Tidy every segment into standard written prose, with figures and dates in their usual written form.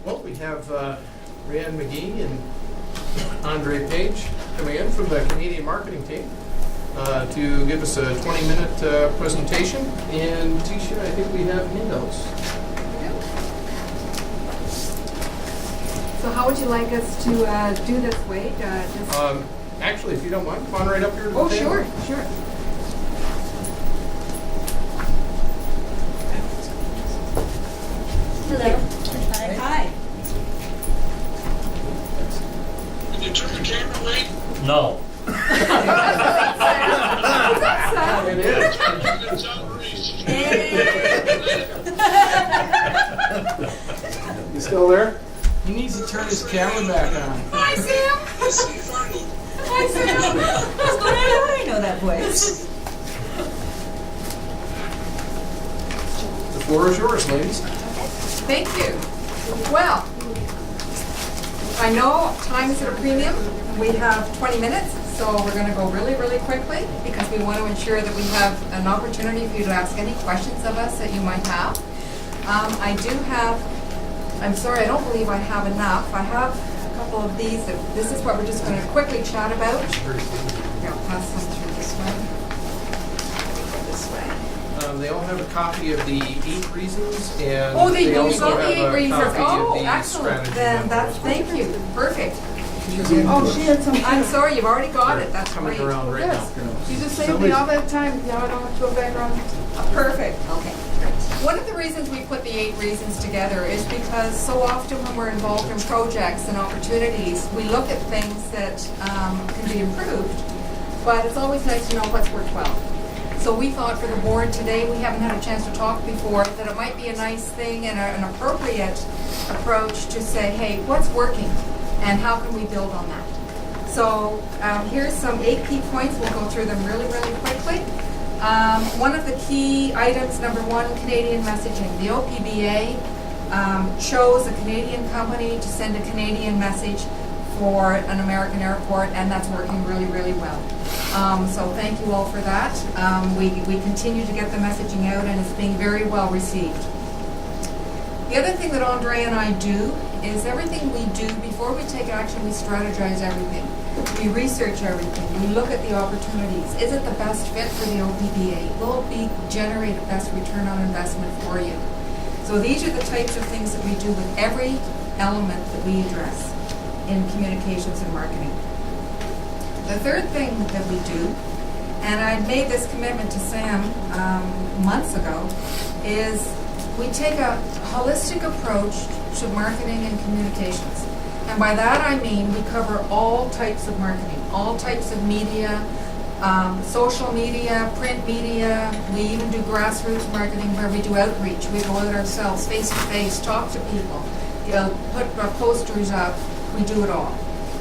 Well, we have Rhiann McGee and Andre Page coming in from the Canadian marketing team to give us a 20-minute presentation. And Tisha, I think we have handouts. So how would you like us to do this, Wade? Actually, if you don't mind, come on right up here to the table. Sure, sure. Hello. Hi. Did you turn the camera late? No. It is. It's outrageous. You still there? He needs to turn his camera back on. Hi, Sam. This is Arnold. Hi, Sam. I know that voice. The floor is yours, ladies. Thank you. Well, I know time is at a premium. We have 20 minutes, so we're going to go really, really quickly because we want to ensure that we have an opportunity for you to ask any questions of us that you might have. I do have, I'm sorry, I don't believe I have enough. I have a couple of these. This is what we're just going to quickly chat about. Here, I'll pass some through this way. This way. They all have a copy of the 8 reasons, and Oh, they do also got the have 8 a reasons. copy of Oh, the excellent. strategy Then memo that's, as well. thank you. Perfect. Oh, she had some. I'm sorry, you've already got it. That's Coming great. around right now. You just saved me all that time. Now I don't have to go back on. Perfect. Okay. One of the reasons we put the 8 reasons together is because so often when we're involved in projects and opportunities, we look at things that can be improved, but it's always nice to know what's worked well. So we thought for the board today, we haven't had a chance to talk before, that it might be a nice thing and an appropriate approach to say, hey, what's working and how can we build on that? So here's some 8 key points. We'll go through them really, really quickly. One of the key items, number 1, Canadian messaging. The OPBA chose a Canadian company to send a Canadian message for an American airport, and that's working really, really well. So thank you all for that. We continue to get the messaging out, and it's being very well received. The other thing that Andre and I do is everything we do, before we take action, we strategize everything. We research everything. We look at the opportunities. Is it the best fit for the OBPA? Will it generate the best return on investment for you? So these are the types of things that we do with every element that we address in communications and marketing. The third thing that we do, and I made this commitment to Sam months ago, is we take a holistic approach to marketing and communications. And by that I mean we cover all types of marketing, all types of media, social media, print media. We even do grassroots marketing where we do outreach. We go out ourselves, face to face, talk to people, put our posters up. We do it all.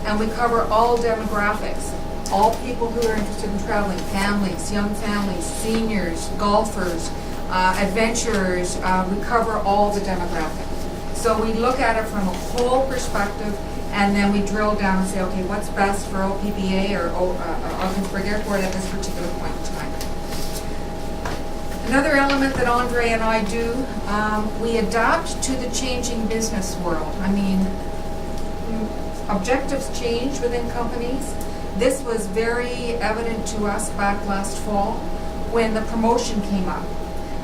And we cover all demographics, all people who are interested in traveling, families, young families, seniors, golfers, adventurers. We cover all the demographics. So we look at it from a whole perspective, and then we drill down and say, okay, what's best for OPBA or Ogdensburg Airport at this particular point in time. Another element that Andre and I do, we adapt to the changing business world. I mean, objectives change within companies. This was very evident to us back last fall when the promotion came up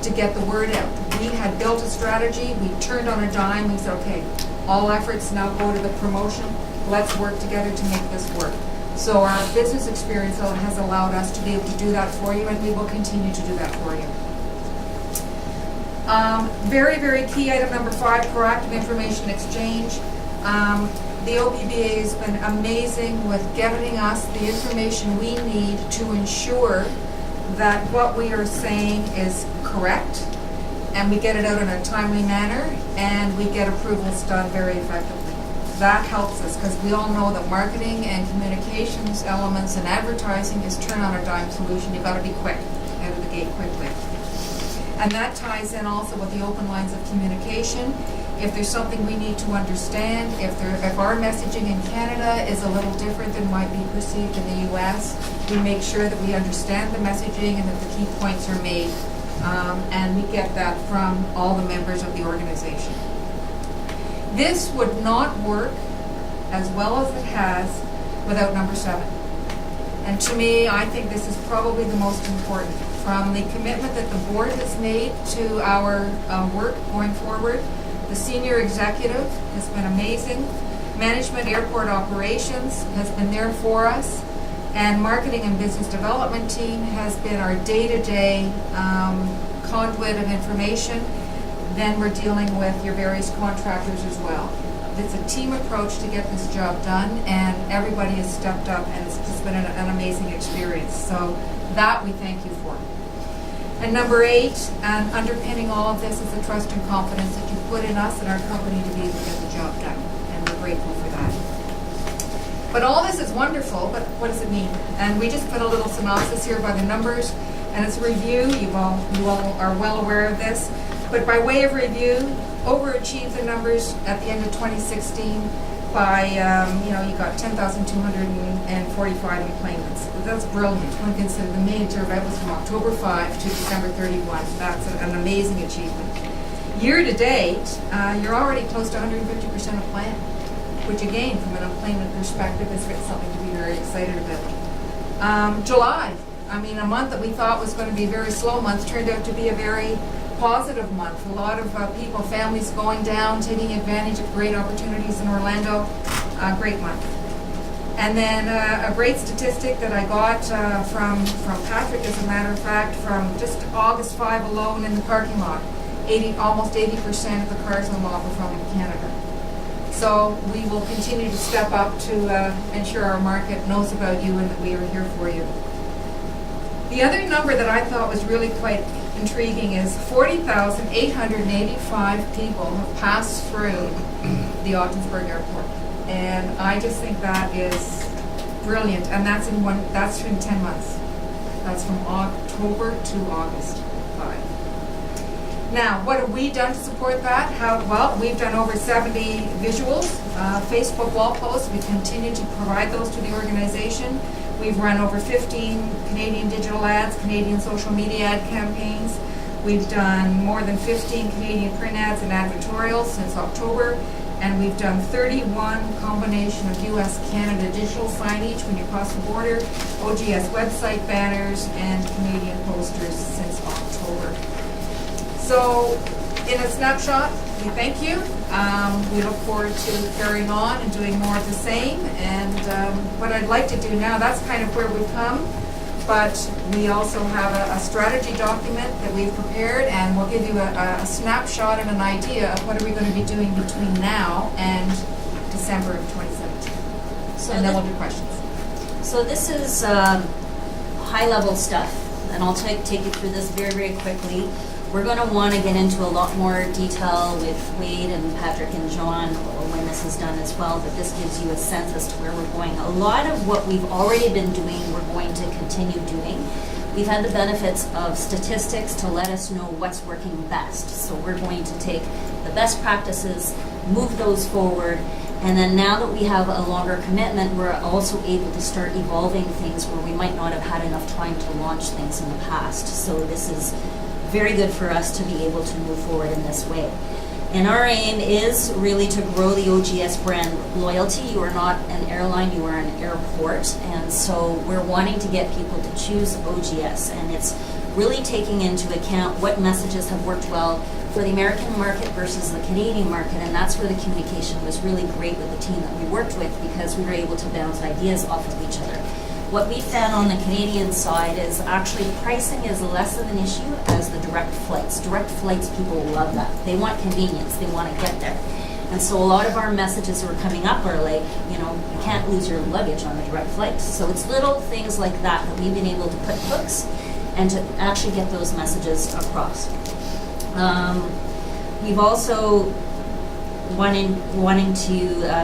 to get the word out. We had built a strategy, we turned on a dime, we said, okay, all efforts now go to the promotion, let's work together to make this work. So our business experience has allowed us to be able to do that for you, and we will continue to do that for you. Very, very key item number 5, proactive information exchange. The OBPA has been amazing with getting us the information we need to ensure that what we are saying is correct, and we get it out in a timely manner, and we get approvals done very effectively. That helps us because we all know that marketing and communications elements and advertising is turn on a dime solution. You've got to be quick, out of the gate quickly. And that ties in also with the open lines of communication. If there's something we need to understand, if our messaging in Canada is a little different than might be perceived in the US, we make sure that we understand the messaging and that the key points are made and we get that from all the members of the organization. This would not work as well as it has without number 7. And to me, I think this is probably the most important. From the commitment that the board has made to our work going forward, the senior executive has been amazing. Management airport operations has been there for us. And marketing and business development team has been our day-to-day conduit of information. Then we're dealing with your various contractors as well. It's a team approach to get this job done, and everybody has stepped up, and it's just been an amazing experience. So that we thank you for. And number 8, and underpinning all of this is the trust and confidence that you put in us and our company to be able to get the job done, and we're grateful for that. But all this is wonderful, but what does it mean? And we just put a little synopsis here by the numbers, and it's a review. You all are well aware of this. But by way of review, overachieved the numbers at the end of 2016 by, you got 10,245 employments. That's brilliant when considered the major event was from October 5 to December 31. That's an amazing achievement. Year to date, you're already close to 150% of plan, which again, from an employment perspective, is something to be very excited about. July, a month that we thought was going to be a very slow month, turned out to be a very positive month. A lot of people, families going down, taking advantage of great opportunities in Orlando. Great month. And then a great statistic that I got from Patrick, as a matter of fact, from just August 5 alone in the parking lot, almost 80% of the cars on lot were from Canada. So we will continue to step up to ensure our market knows about you and that we are here for you. The other number that I thought was really quite intriguing is 40,885 people have passed through the Ogdensburg airport. And I just think that is brilliant. And that's in 10 months. That's from October to August 5. Now, what have we done to support that? Well, we've done over 70 visuals, Facebook wall posts. We continue to provide those to the organization. We've run over 15 Canadian digital ads, Canadian social media ad campaigns. We've done more than 15 Canadian print ads and advertorials since October. And we've done 31 combination of U.S.-Canada digital signage when you cross the border, OGS website banners, and Canadian posters since October. So, in a snapshot, we thank you. We look forward to carrying on and doing more of the same. And what I'd like to do now, that's kind of where we've come. But we also have a strategy document that we've prepared, and we'll give you a snapshot and an idea of what are we going to be doing between now and December of 2017. And then we'll do questions. So this is high-level stuff, and I'll take you through this very, very quickly. We're going to want to get into a lot more detail with Wade and Patrick and John when this is done as well, but this gives you a sense as to where we're going. A lot of what we've already been doing, we're going to continue doing. We've had the benefits of statistics to let us know what's working best. So we're going to take the best practices, move those forward, and then now that we have a longer commitment, we're also able to start evolving things where we might not have had enough time to launch things in the past. So this is very good for us to be able to move forward in this way. And our aim is really to grow the OGS brand loyalty. You are not an airline, you are an airport. And so we're wanting to get people to choose OGS. And it's really taking into account what messages have worked well for the American market versus the Canadian market. And that's where the communication was really great with the team that we worked with, because we were able to bounce ideas off of each other. What we found on the Canadian side is actually pricing is less of an issue as the direct flights. Direct flights, people love that. They want convenience. They want to get there. And so a lot of our messages that are coming up are like, you can't lose your luggage on a direct flight. So it's little things like that that we've been able to put hooks and to actually get those messages across. We've also wanting to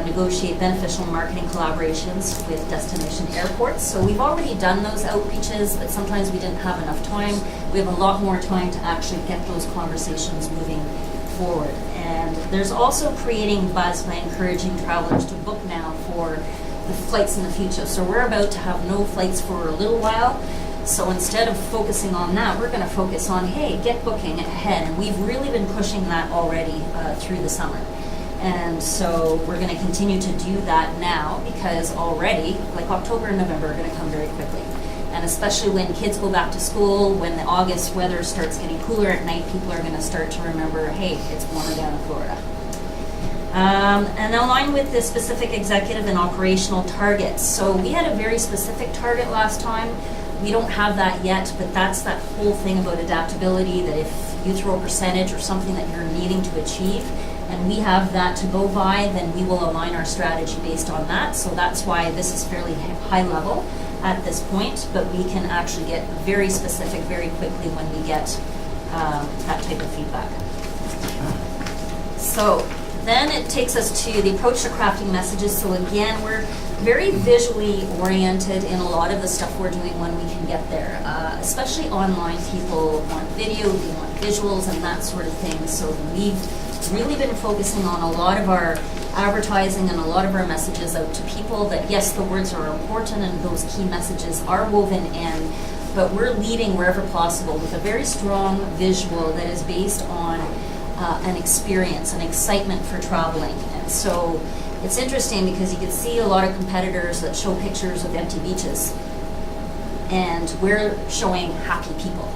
negotiate beneficial marketing collaborations with destination airports. So we've already done those outreaches, but sometimes we didn't have enough time. We have a lot more time to actually get those conversations moving forward. And there's also creating buzz by encouraging travelers to book now for the flights in the future. So we're about to have no flights for a little while. So instead of focusing on that, we're going to focus on, hey, get booking ahead. And we've really been pushing that already through the summer. And so we're going to continue to do that now because already, like October and November are going to come very quickly. And especially when kids go back to school, when the August weather starts getting cooler at night, people are going to start to remember, hey, it's warmer down in Florida. And align with the specific executive and operational targets. So we had a very specific target last time. We don't have that yet, but that's that whole thing about adaptability, that if you throw a percentage or something that you're needing to achieve, and we have that to go by, then we will align our strategy based on that. So that's why this is fairly high level at this point, but we can actually get very specific very quickly when we get that type of feedback. So then it takes us to the approach to crafting messages. So again, we're very visually oriented in a lot of the stuff we're doing when we can get there. Especially online, people want video, they want visuals and that sort of thing. So we've really been focusing on a lot of our advertising and a lot of our messages out to people that yes, the words are important and those key messages are woven in, but we're leading wherever possible with a very strong visual that is based on an experience, an excitement for traveling. And so it's interesting because you can see a lot of competitors that show pictures of empty beaches, and we're showing happy people,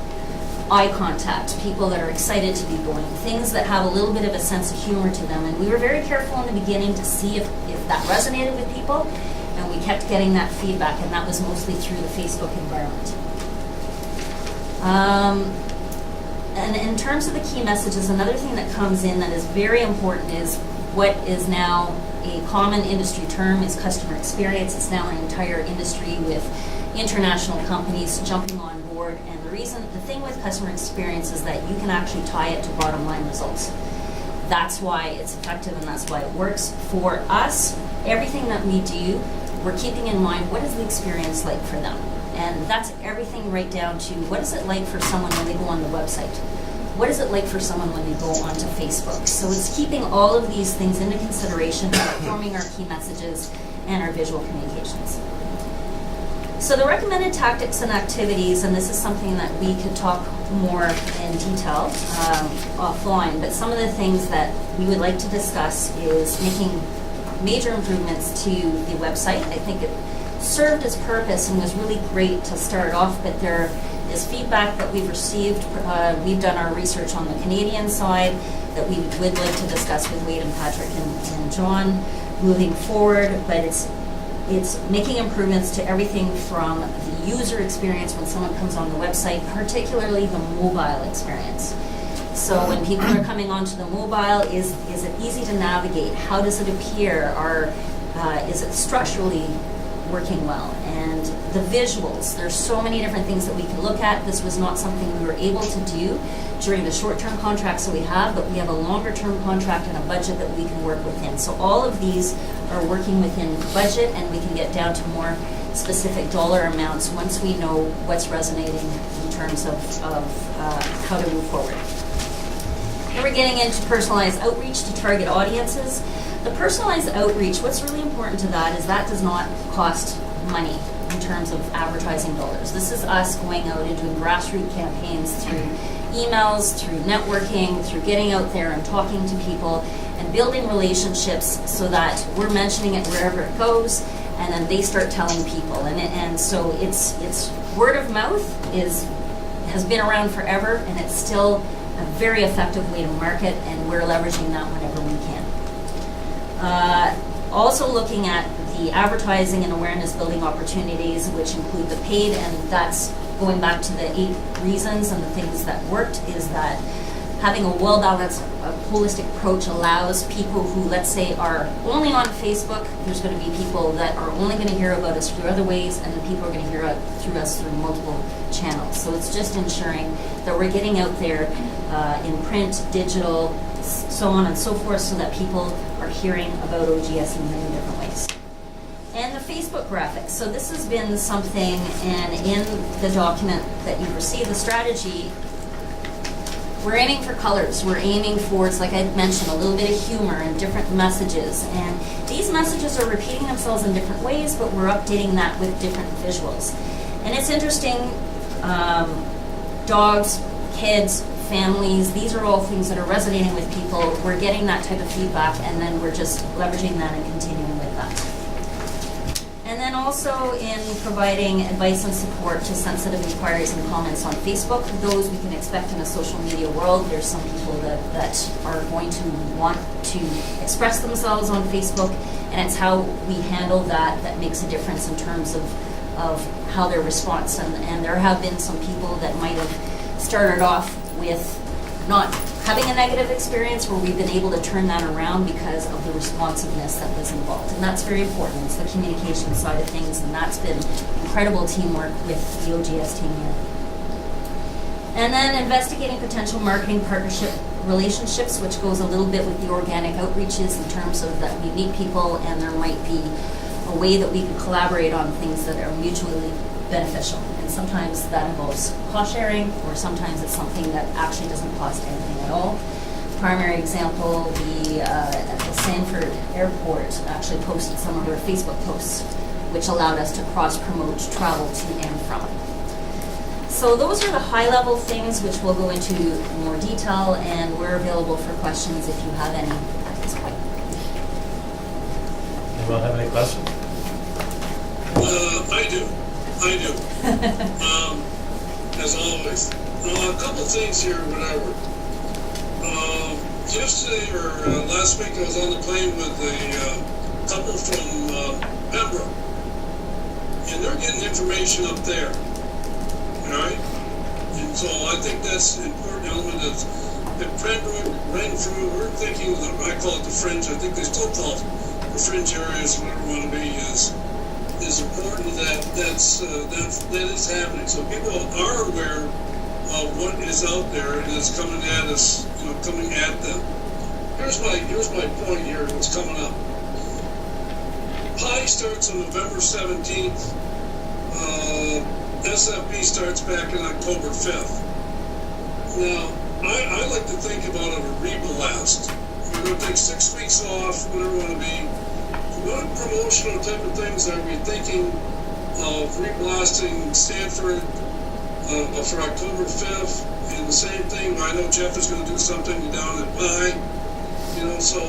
eye contact, people that are excited to be going, things that have a little bit of a sense of humor to them. And we were very careful in the beginning to see if that resonated with people, and we kept getting that feedback, and that was mostly through the Facebook environment. And in terms of the key messages, another thing that comes in that is very important is what is now a common industry term is customer experience. It's now an entire industry with international companies jumping on board. And the thing with customer experience is that you can actually tie it to bottom line results. That's why it's effective and that's why it works. For us, everything that we do, we're keeping in mind what is the experience like for them. And that's everything right down to what is it like for someone when they go on the website? What is it like for someone when they go onto Facebook? So it's keeping all of these things into consideration when forming our key messages and our visual communications. So the recommended tactics and activities, and this is something that we could talk more in detail offline, but some of the things that we would like to discuss is making major improvements to the website. I think it served its purpose and was really great to start off, but there is feedback that we've received. We've done our research on the Canadian side that we would like to discuss with Wade and Patrick and John moving forward, but it's making improvements to everything from the user experience when someone comes on the website, particularly the mobile experience. So when people are coming onto the mobile, is it easy to navigate? How does it appear? Is it structurally working well? And the visuals, there's so many different things that we can look at. This was not something we were able to do during the short-term contracts that we have, but we have a longer-term contract and a budget that we can work within. So all of these are working within the budget, and we can get down to more specific dollar amounts once we know what's resonating in terms of how to move forward. Then we're getting into personalized outreach to target audiences. The personalized outreach, what's really important to that is that does not cost money in terms of advertising dollars. This is us going out and doing grassroots campaigns through emails, through networking, through getting out there and talking to people and building relationships so that we're mentioning it wherever it goes, and then they start telling people. And so it's word of mouth has been around forever, and it's still a very effective way to market, and we're leveraging that whenever we can. Also looking at the advertising and awareness building opportunities, which include the paid, and that's going back to the 8 reasons and the things that worked, is that having a well-balanced, holistic approach allows people who, let's say, are only on Facebook. There's going to be people that are only going to hear about us through other ways, and then people are going to hear through us through multiple channels. So it's just ensuring that we're getting out there in print, digital, so on and so forth, so that people are hearing about OGS in many different ways. And the Facebook graphics. So this has been something, and in the document that you've received, the strategy, we're aiming for colors. We're aiming for, it's like I mentioned, a little bit of humor and different messages. And these messages are repeating themselves in different ways, but we're updating that with different visuals. And it's interesting, dogs, kids, families, these are all things that are resonating with people. We're getting that type of feedback, and then we're just leveraging that and continuing with that. And then also in providing advice and support to sensitive inquiries and comments on Facebook. Those we can expect in a social media world. There's some people that are going to want to express themselves on Facebook, and it's how we handle that that makes a difference in terms of how their response. And there have been some people that might have started off with not having a negative experience, where we've been able to turn that around because of the responsiveness that was involved. And that's very important. It's the communication side of things, and that's been incredible teamwork with the OGS team here. And then investigating potential marketing partnership relationships, which goes a little bit with the organic outreaches in terms of that we meet people and there might be a way that we can collaborate on things that are mutually beneficial. And sometimes that involves cost sharing, or sometimes it's something that actually doesn't cost anything at all. Primary example, we at the Sanford Airport actually posted some of our Facebook posts, which allowed us to cross-promote travel to and from. So those are the high-level things which we'll go into more detail, and we're available for questions if you have any at this point. Anyone have any questions? I do. As always. A couple things here, whatever. Yesterday or last week, I was on the plane with a couple from Pembroke, and they're getting information up there. All right? And so I think that's an important element that Pembroke, Renfrew, we're thinking of I call it the fringe, I think they still call it the fringe areas, whatever we want to be, is important that is happening. So people are aware of what is out there and is coming at us, coming at them. Here's my point here, what's coming up. PI starts on November 17th. SFB starts back on October 5th. Now, I like to think about it a reblast. We're going to take 6 weeks off, whatever we want to be. What promotional type of things are we thinking of reblasting Stanford for October 5th? And the same thing, I know Jeff is going to do something down at PI. So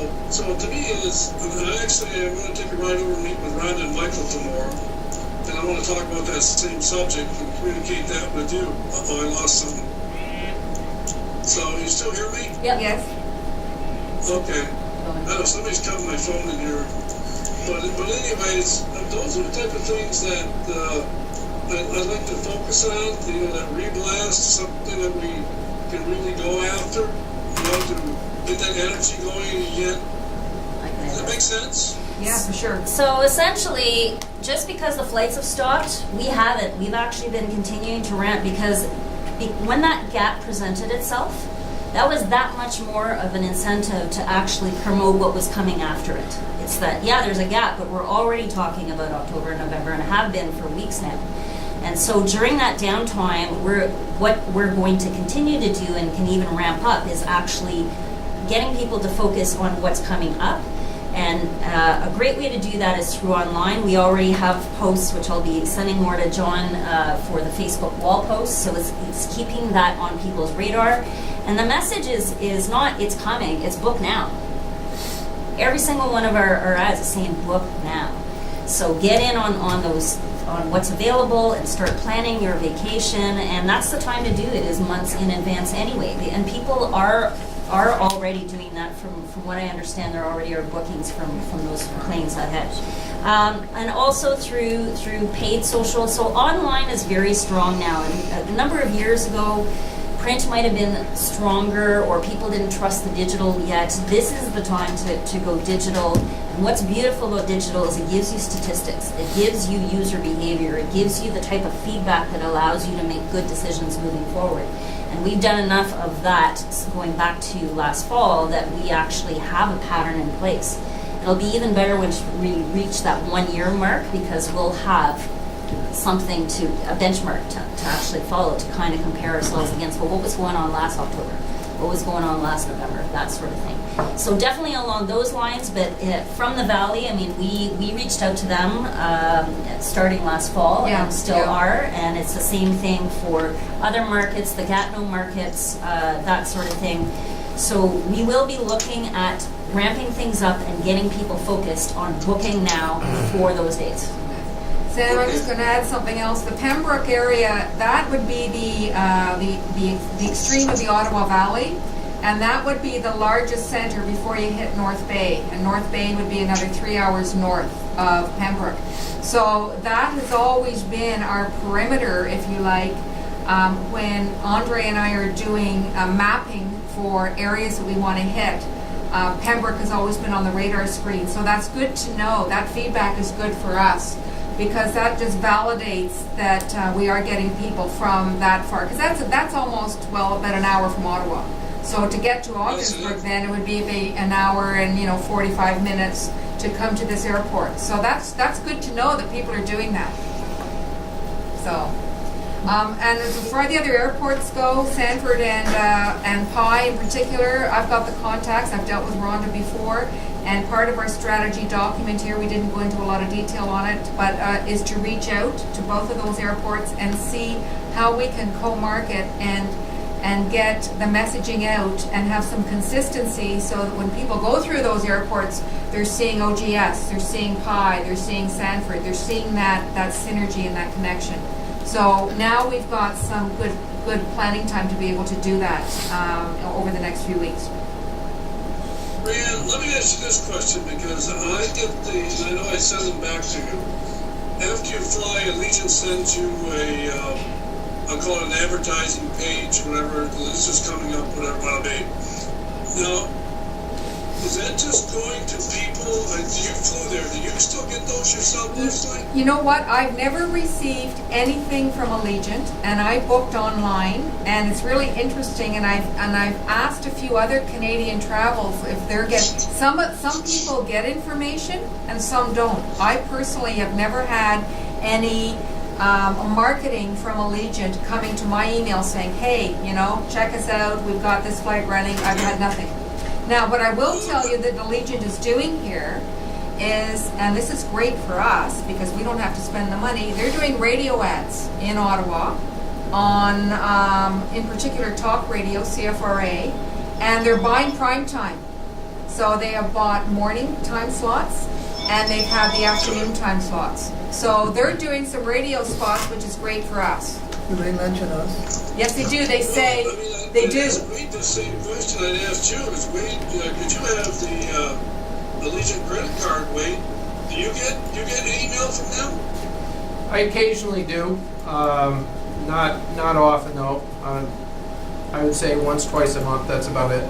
to me is, I'm going to take a ride over and meet with Rhonda and Michael tomorrow. And I want to talk about that same subject and communicate that with you. Oh, I lost something. So, you still hear me? Yep. Yes. Okay. I know somebody's cutting my phone in here. But anyways, those are the type of things that I'd like to focus on. That reblast, something that we can really go after. To get that energy going again. Does that make sense? Yeah, for sure. So essentially, just because the flights have stopped, we haven't. We've actually been continuing to ramp because when that gap presented itself, that was that much more of an incentive to actually promote what was coming after it. It's that, yeah, there's a gap, but we're already talking about October and November and have been for weeks now. And so during that downtime, what we're going to continue to do and can even ramp up is actually getting people to focus on what's coming up. And a great way to do that is through online. We already have posts, which I'll be sending more to John for the Facebook wall posts. So it's keeping that on people's radar. And the message is not, it's coming, it's book now. Every single one of our ads is saying book now. So get in on those, on what's available and start planning your vacation. And that's the time to do it, is months in advance anyway. And people are already doing that. From what I understand, there already are bookings from those planes ahead. And also through paid social. So online is very strong now. And a number of years ago, print might have been stronger, or people didn't trust the digital yet. This is the time to go digital. And what's beautiful about digital is it gives you statistics. It gives you user behavior. It gives you the type of feedback that allows you to make good decisions moving forward. And we've done enough of that going back to last fall that we actually have a pattern in place. It'll be even better when we reach that 1 year mark, because we'll have something a benchmark to actually follow, to kind of compare ourselves against, well, what was going on last October? What was going on last November? That sort of thing. So definitely along those lines, but from the valley, I mean, we reached out to them starting last fall Yeah, and still yeah. are, and it's the same thing for other markets, the Gatineau markets, that sort of thing. So we will be looking at ramping things up and getting people focused on booking now for those dates. Sam, I'm just going to add something else. The Pembroke area, that would be the extreme of the Ottawa Valley, and that would be the largest center before you hit North Bay, and North Bay would be another 3 hours north of Pembroke. So that has always been our perimeter, if you like, when Andre and I are doing mapping for areas that we want to hit. Pembroke has always been on the radar screen, so that's good to know. That feedback is good for us, because that just validates that we are getting people from that far. Because that's almost, well, about an hour from Ottawa. So to get to Ogdensburg, then it would be an hour and 45 minutes to come to this airport. So that's good to know that people are doing that. So, and as far as the other airports go, Sanford and Pi in particular, I've got the contacts. I've dealt with Rhonda before. And part of our strategy document here, we didn't go into a lot of detail on it, but is to reach out to both of those airports and see how we can co-market and get the messaging out and have some consistency, so that when people go through those airports, they're seeing OGS, they're seeing Pi, they're seeing Sanford, they're seeing that synergy and that connection. So now we've got some good planning time to be able to do that over the next few weeks. Brianne, let me ask you this question, because I get I know I send them back to you. After you fly, Allegiant sends you I'll call it an advertising page, whatever, this is coming up, whatever it might be. Now, is that just going to people, you flew there, do you still get those yourself personally? You know what? I've never received anything from Allegiant, and I booked online, and it's really interesting. And I've asked a few other Canadian travels if they're getting some people get information and some don't. I personally have never had any marketing from Allegiant coming to my email saying, "Hey, check us out. We've got this flight running." I've had nothing. Now, what I will tell you that Allegiant is doing here is, and this is great for us because we don't have to spend the money, they're doing radio ads in Ottawa on, in particular, talk radio, CFRA, and they're buying prime time. So they have bought morning time slots, and they've had the afternoon time slots. So they're doing some radio spots, which is great for us. Do they mention us? Yes, they do. They say they do. Wade, the same question I'd asked you is, Wade, could you have the Allegiant credit card, Wade? Do you get an email from them? I occasionally do, not often though. I would say once, twice a month. That's about it.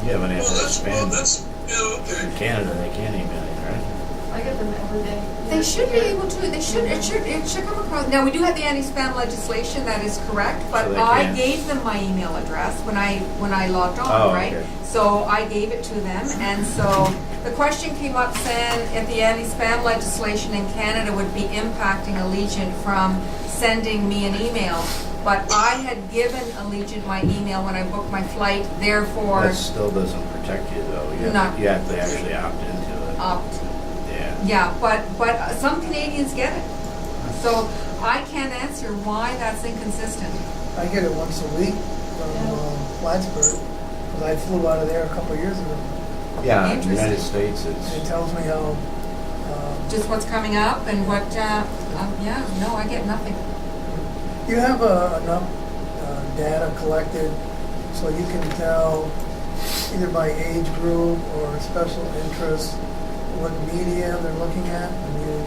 Yeah, when they have to Well, expand that's okay. in Canada, they can't email you, right? I get them every day. They should be able to. They should. It should come across. Now we do have the anti-spam legislation. That is correct. But So they I can. gave them my email address when I logged on. Oh, right. okay. So I gave it to them, and so the question came up saying if the anti-spam legislation in Canada would be impacting Allegiant from sending me an email. But I had given Allegiant my email when I booked my flight. Therefore, That still doesn't protect you though. You No. you have to actually opt into it. opt. Yeah. Yeah, but some Canadians get it. So I can't answer why that's inconsistent. I get it once a week from Plattsburgh, because I flew out of there a couple of years ago. Yeah, in the Interesting. United States, it's It tells me how, Just what's coming up and what, yeah, no, I get nothing. you have enough data collected so you can tell either by age group or special interest what media they're looking at when you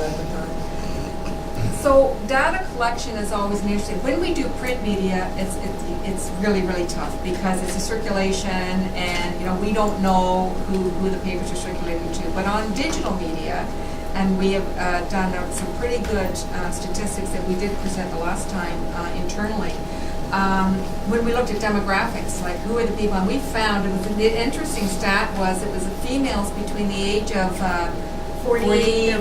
advertise? So data collection is always an interesting. When we do print media, it's really, really tough because it's a circulation, and we don't know who the papers are circulating to. But on digital media, and we have done some pretty good statistics that we did present the last time internally. When we looked at demographics, like who are the people, and we found the interesting stat was it was the females between the age of 40 to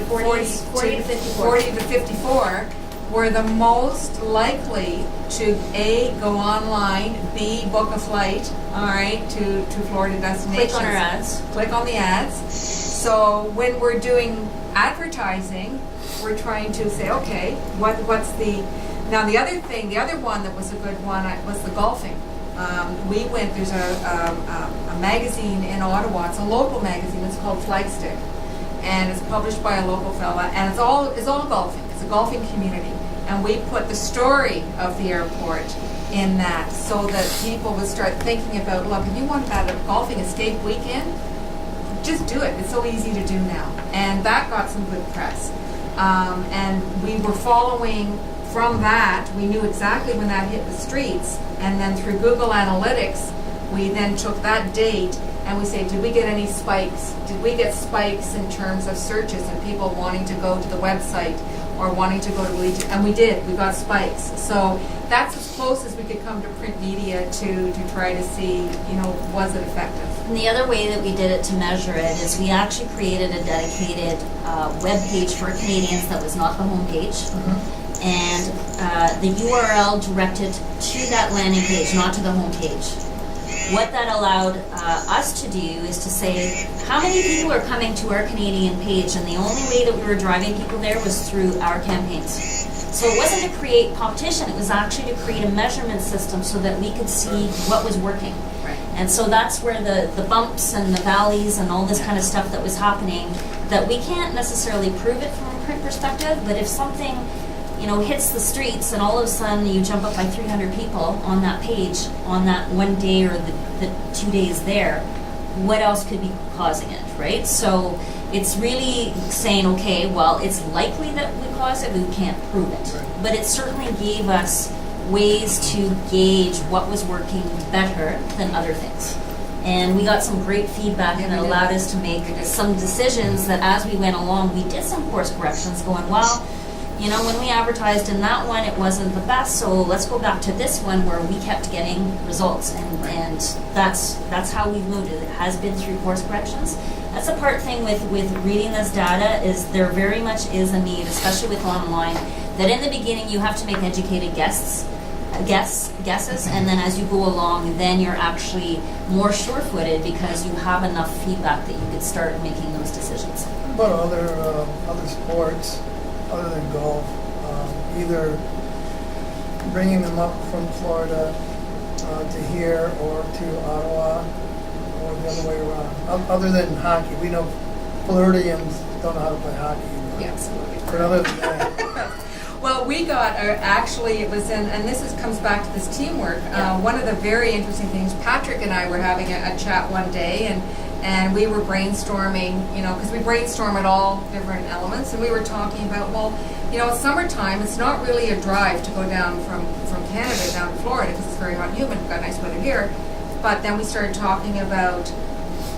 54 were the most likely to A, go online, B, book a flight, all right, to Florida destinations. Click on our ads. Click on the ads. So when we're doing advertising, we're trying to say, okay, what's the, now the other one that was a good one was the golfing. We went, there's a magazine in Ottawa, it's a local magazine, it's called Flagstick. And it's published by a local fella, and it's all golfing. It's a golfing community. And we put the story of the airport in that so that people would start thinking about, look, if you want that golfing escape weekend, just do it. It's so easy to do now. And that got some good press. And we were following from that. We knew exactly when that hit the streets. And then through Google Analytics, we then took that date and we say, did we get any spikes? Did we get spikes in terms of searches and people wanting to go to the website or wanting to go to Legion? And we did. We got spikes. So that's as close as we could come to print media to try to see, was it effective? And the other way that we did it to measure it is we actually created a dedicated web page for Canadians that was not the home page. Mm-hmm. And the URL directed to that landing page, not to the home page. What that allowed us to do is to say, how many people are coming to our Canadian page? And the only way that we were driving people there was through our campaigns. So it wasn't to create competition, it was actually to create a measurement system so that we could see what was working. Right. And so that's where the bumps and the valleys and all this kind of stuff that was happening, that we can't necessarily prove it from a print perspective, but if something hits the streets and all of a sudden you jump up by 300 people on that page on that one day or the 2 days there, what else could be causing it, right? So it's really saying, okay, well, it's likely that we caused it, but we can't prove it. Right. But it certainly gave us ways to gauge what was working better than other things. And we got some great feedback, and it allowed us to make some decisions that as we went along, we did some course corrections going, well, when we advertised in that one, it wasn't the best, so let's go back to this one where we kept getting results, and that's how we've moved it. It has been through course corrections. That's the part thing with reading this data is there very much is a need, especially with online, that in the beginning you have to make educated guesses, and then as you go along, then you're actually more sure-footed because you have enough feedback that you could start making those decisions. What about other sports other than golf? Either bringing them up from Florida to here or to Ottawa, or the other way around. Other than hockey, we know Floridians don't know how to play hockey. Yeah, absolutely. But other than that, Well, we got, actually, it was in, and this comes back to this teamwork. One of the very interesting things, Patrick and I were having a chat one day, and we were brainstorming, because we brainstorm at all different elements, and we were talking about, well, it's summertime, it's not really a drive to go down from Canada down to Florida, because it's very hot and humid, we've got nice weather here, but then we started talking about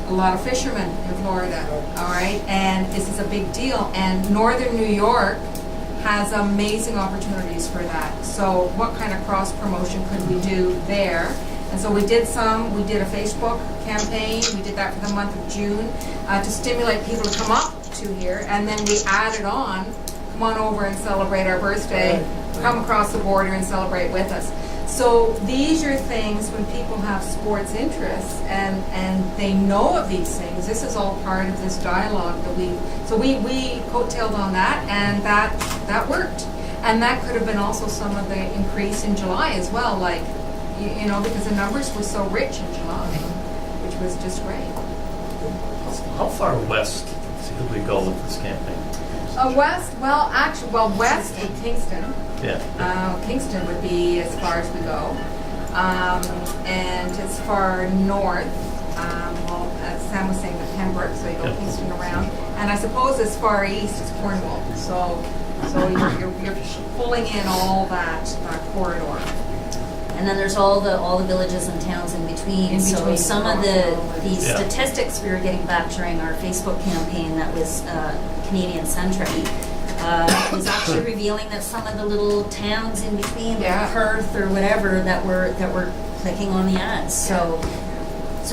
a lot of fishermen in Florida, all right, and this is a big deal, and northern New York has amazing opportunities for that. So what kind of cross promotion could we do there? And so we did a Facebook campaign, we did that for the month of June to stimulate people to come up to here, and then we added on, come on over and celebrate our birthday, come across the border and celebrate with us. So these are things when people have sports interests and they know of these things. This is all part of this dialogue that we coattailed on that, and that worked. And that could have been also some of the increase in July as well, like, because the numbers were so rich in July, which was just great. How far west did we go with this campaign? West of Kingston. Yeah. Kingston would be as far as we go. And as far north, as Sam was saying, the Pembroke, so you go Kingston around. And I suppose as far east is Cornwall. So you're pulling in all that corridor. And then there's all the villages and towns in between. So some of the statistics we were getting back during our Facebook campaign that was Canadian-centric was actually revealing that some of the little towns in between, like Perth or whatever, that were clicking on the ads. So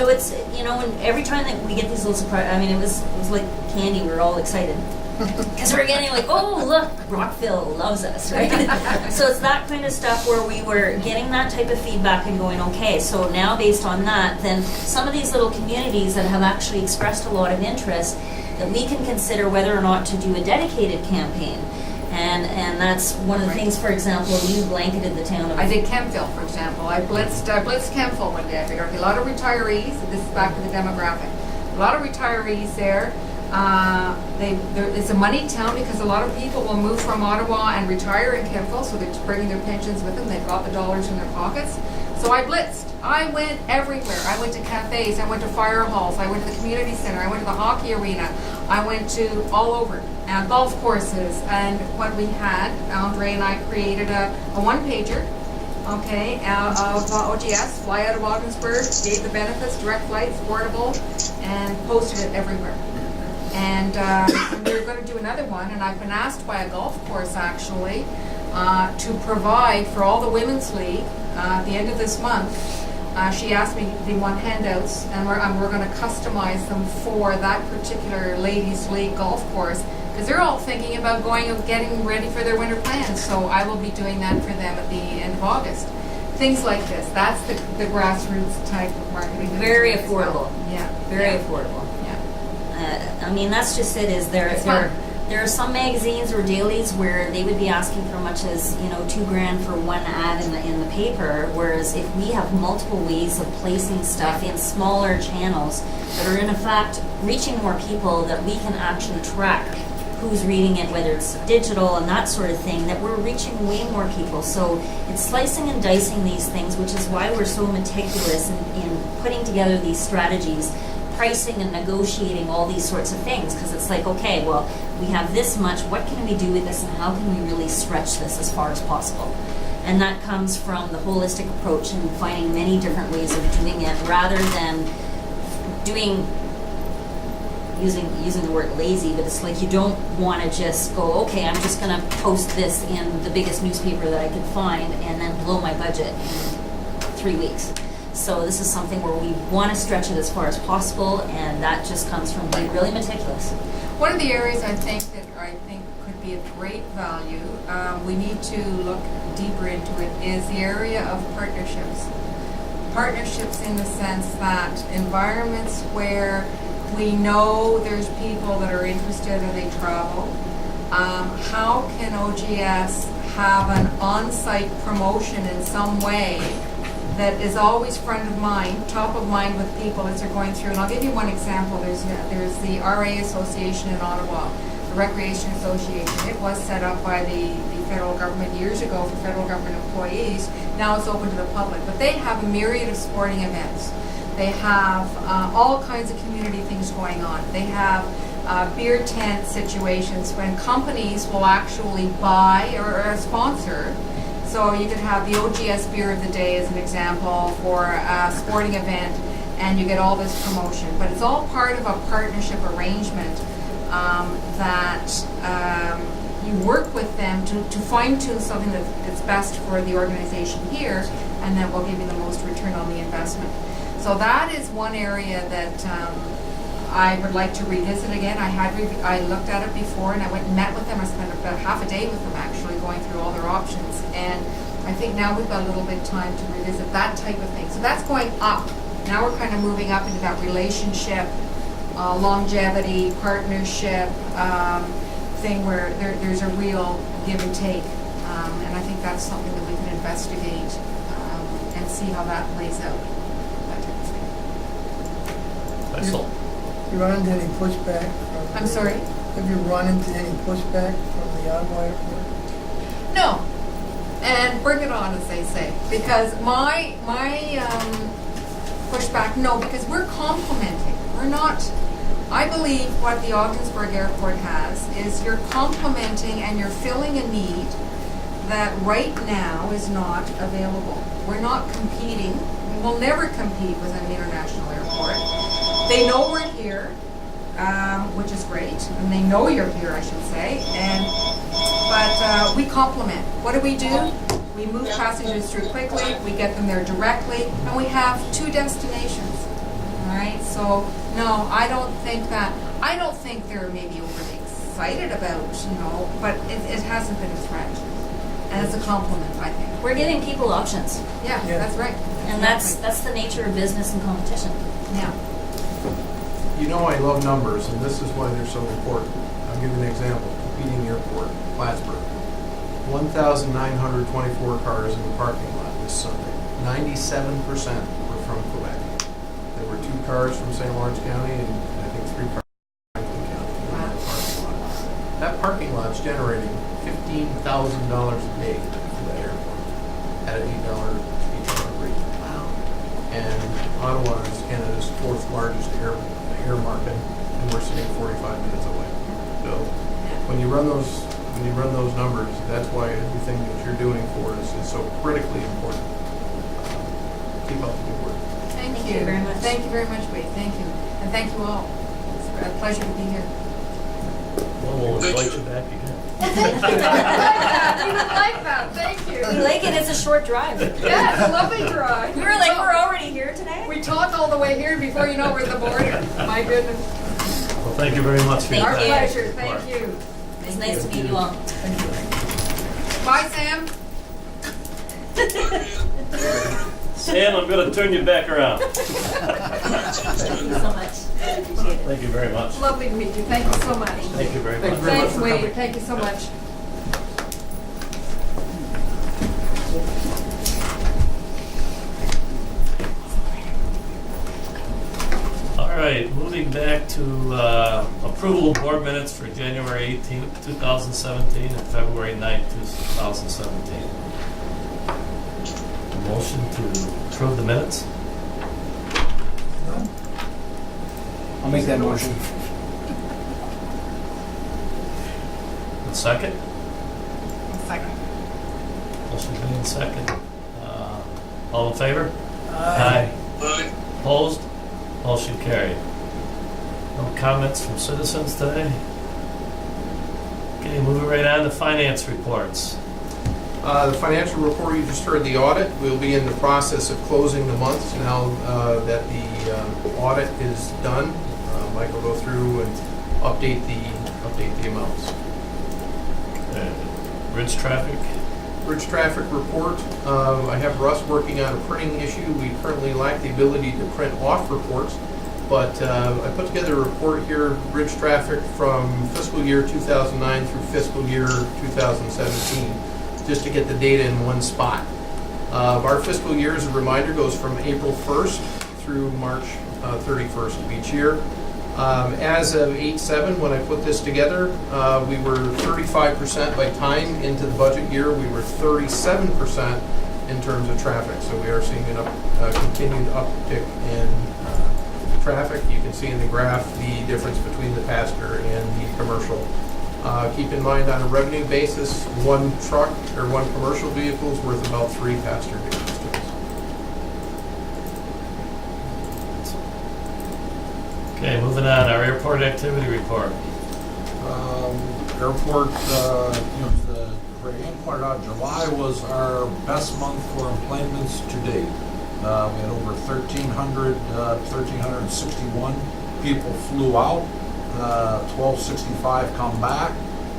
it's and every time that we get these little surprises, I mean, it was like candy. We were all excited. Because we're getting like, oh, look, Rockville loves us, right? So it's that kind of stuff where we were getting that type of feedback and going, okay, so now based on that, then some of these little communities that have actually expressed a lot of interest, that we can consider whether or not to do a dedicated campaign. And that's one of the things, for example, you blanketed the town of... I did Kempville, for example. I blitzed Kempville one day. I figured, okay, a lot of retirees, this is back to the demographic, a lot of retirees there. It's a money town because a lot of people will move from Ottawa and retire in Kempville, so they're just bringing their pensions with them. They've got the dollars in their pockets. So I blitzed. I went everywhere. I went to cafes, I went to fire halls, I went to the community center, I went to the hockey arena, I went to all over, golf courses. And what we had, Andre and I created a one-pager, okay, of OGS, fly out of Ogdensburg, gave the benefits, direct flights, affordable, and posted it everywhere. And we were going to do another one, and I've been asked by a golf course actually to provide for all the women's league at the end of this month. She asked me if they want handouts, and we're going to customize them for that particular ladies' league golf course, because they're all thinking about going and getting ready for their winter plans. So I will be doing that for them at the end of August. Things like this. That's the grassroots type of marketing. Very affordable. Yeah. Very affordable. Yeah. I mean, that's just it. There are some magazines or dailies where they would be asking for much as $2,000 for one ad in the paper. Whereas if we have multiple ways of placing stuff in smaller channels that are in effect reaching more people, that we can actually track who's reading it, whether it's digital and that sort of thing, that we're reaching way more people. So it's slicing and dicing these things, which is why we're so meticulous in putting together these strategies, pricing and negotiating all these sorts of things, because it's like, okay, well, we have this much, what can we do with this, and how can we really stretch this as far as possible? And that comes from the holistic approach and finding many different ways of doing it, rather than using the word lazy, but it's like you don't want to just go, okay, I'm just going to post this in the biggest newspaper that I can find and then blow my budget in 3 weeks. So this is something where we want to stretch it as far as possible, and that just comes from being really meticulous. One of the areas I think could be of great value, we need to look deeper into it, is the area of partnerships. Partnerships in the sense that environments where we know there's people that are interested and they travel. How can OGS have an on-site promotion in some way that is always front of mind, top of mind with people as they're going through? And I'll give you one example. There's the RA Association in Ottawa, the Recreation Association. It was set up by the federal government years ago for federal government employees. Now it's open to the public. But they have a myriad of sporting events. They have all kinds of community things going on. They have beer tent situations when companies will actually buy or sponsor. So you could have the OGS Beer of the Day as an example for a sporting event, and you get all this promotion. But it's all part of a partnership arrangement that you work with them to fine-tune something that's best for the organization here, and that will give you the most return on the investment. So that is one area that I would like to revisit again. I looked at it before, and I went and met with them. I spent about half a day with them actually, going through all their options. And I think now we've got a little bit of time to revisit that type of thing. So that's going up. Now we're kind of moving up into that relationship, longevity, partnership thing where there's a real give and take. And I think that's something that we can investigate and see how that plays out. That type of thing. Excellent. You run into any pushback from... I'm sorry? Have you run into any pushback from the Ottawa airport? No. And bring it on, as they say. Because my pushback, no, because we're complementing. We're not... I believe what the Ogdensburg airport has is you're complementing and you're filling a need that right now is not available. We're not competing. We'll never compete with an international airport. They know we're here, which is great, and they know you're here, I should say. But we complement. What do? We move passengers through quickly. We get them there directly, and we have 2 destinations. All right. So no, I don't think there are maybe overly excited about, but it hasn't been a threat. And it's a compliment, I think. We're giving people options, Yeah, Yeah. that's right. and that's the nature of business and competition. Yeah. You know I love numbers, and this is why they're so important. I'll give you an example. Competing airport, Plattsburgh. 1,924 cars in the parking lot this Sunday. 97% were from Quebec. There were 2 cars from St. Lawrence County and I think 3 cars from Franklin County in Wow. that parking lot. That parking lot's generating $15,000 a day for that airport at an $8 rate. Wow. And Ottawa is Canada's 4th largest air market, and we're sitting 45 minutes away. So when you run those numbers, that's why everything that you're doing for us is so critically important. Keep up the good work. Thank Thank you. you very much. Thank you very much, Wade. Thank you. And thank you all. It's a pleasure to be here. Well, we'll Thank invite you. you back again. Thank you. You would like that. Thank you. We like it, it's a short drive. Yeah, it's a lovely drive. We were like, we're already here today? We talked all the way here before you know we're at the border. My goodness. Well, thank you very much for your Thank Our time. you. pleasure. Thank you. It's nice to meet you all. Bye, Sam. Sam, I'm going to turn you back around. Thank you so much. Appreciate it. Thank you very much. Lovely to meet you. Thank you so much. Thank you very Thank much. you very much Thanks, for Wade. coming. Thank you so much. All right, moving back to approval of board minutes for January 18th, 2017 and February 9th, 2017. Motion to approve the minutes? I'll make that motion. And second? Second. Motion made and second. All in favor? Aye. Aye. Opposed? Motion carried. No comments from citizens today? Okay, moving right on to finance reports. The financial report, you just heard the audit. We'll be in the process of closing the months now that the audit is done. Mike will go through and update the amounts. Ridge traffic? Bridge traffic report. I have Russ working on a printing issue. We currently lack the ability to print off reports, but I put together a report here, bridge traffic from fiscal year 2009 through fiscal year 2017, just to get the data in one spot. Our fiscal year, as a reminder, goes from April 1st through March 31st of each year. As of 8/7, when I put this together, we were 35% by time into the budget year. We were 37% in terms of traffic. So we are seeing a continued uptick in traffic. You can see in the graph the difference between the passenger and the commercial. Keep in mind, on a revenue basis, one truck or one commercial vehicle is worth about 3 passenger vehicles to us. Okay, moving on, our airport activity report. Airport, the Rayanne pointed out, July was our best month for employments to date. We had over 1,361 people flew out, 1,265 come back.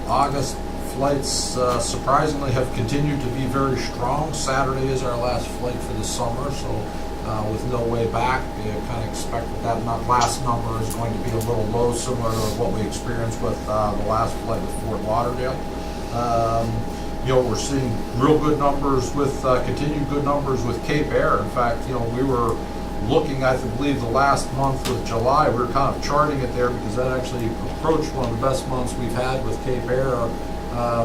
August flights surprisingly have continued to be very strong. Saturday is our last flight for the summer, so with no way back, we kind of expect that last number is going to be a little low, similar to what we experienced with the last flight with Fort Lauderdale. We're seeing real good numbers with continued good numbers with Cape Air. In fact, we were looking, I believe, the last month with July, we were kind of charting it there because that actually approached one of the best months we've had with Cape Air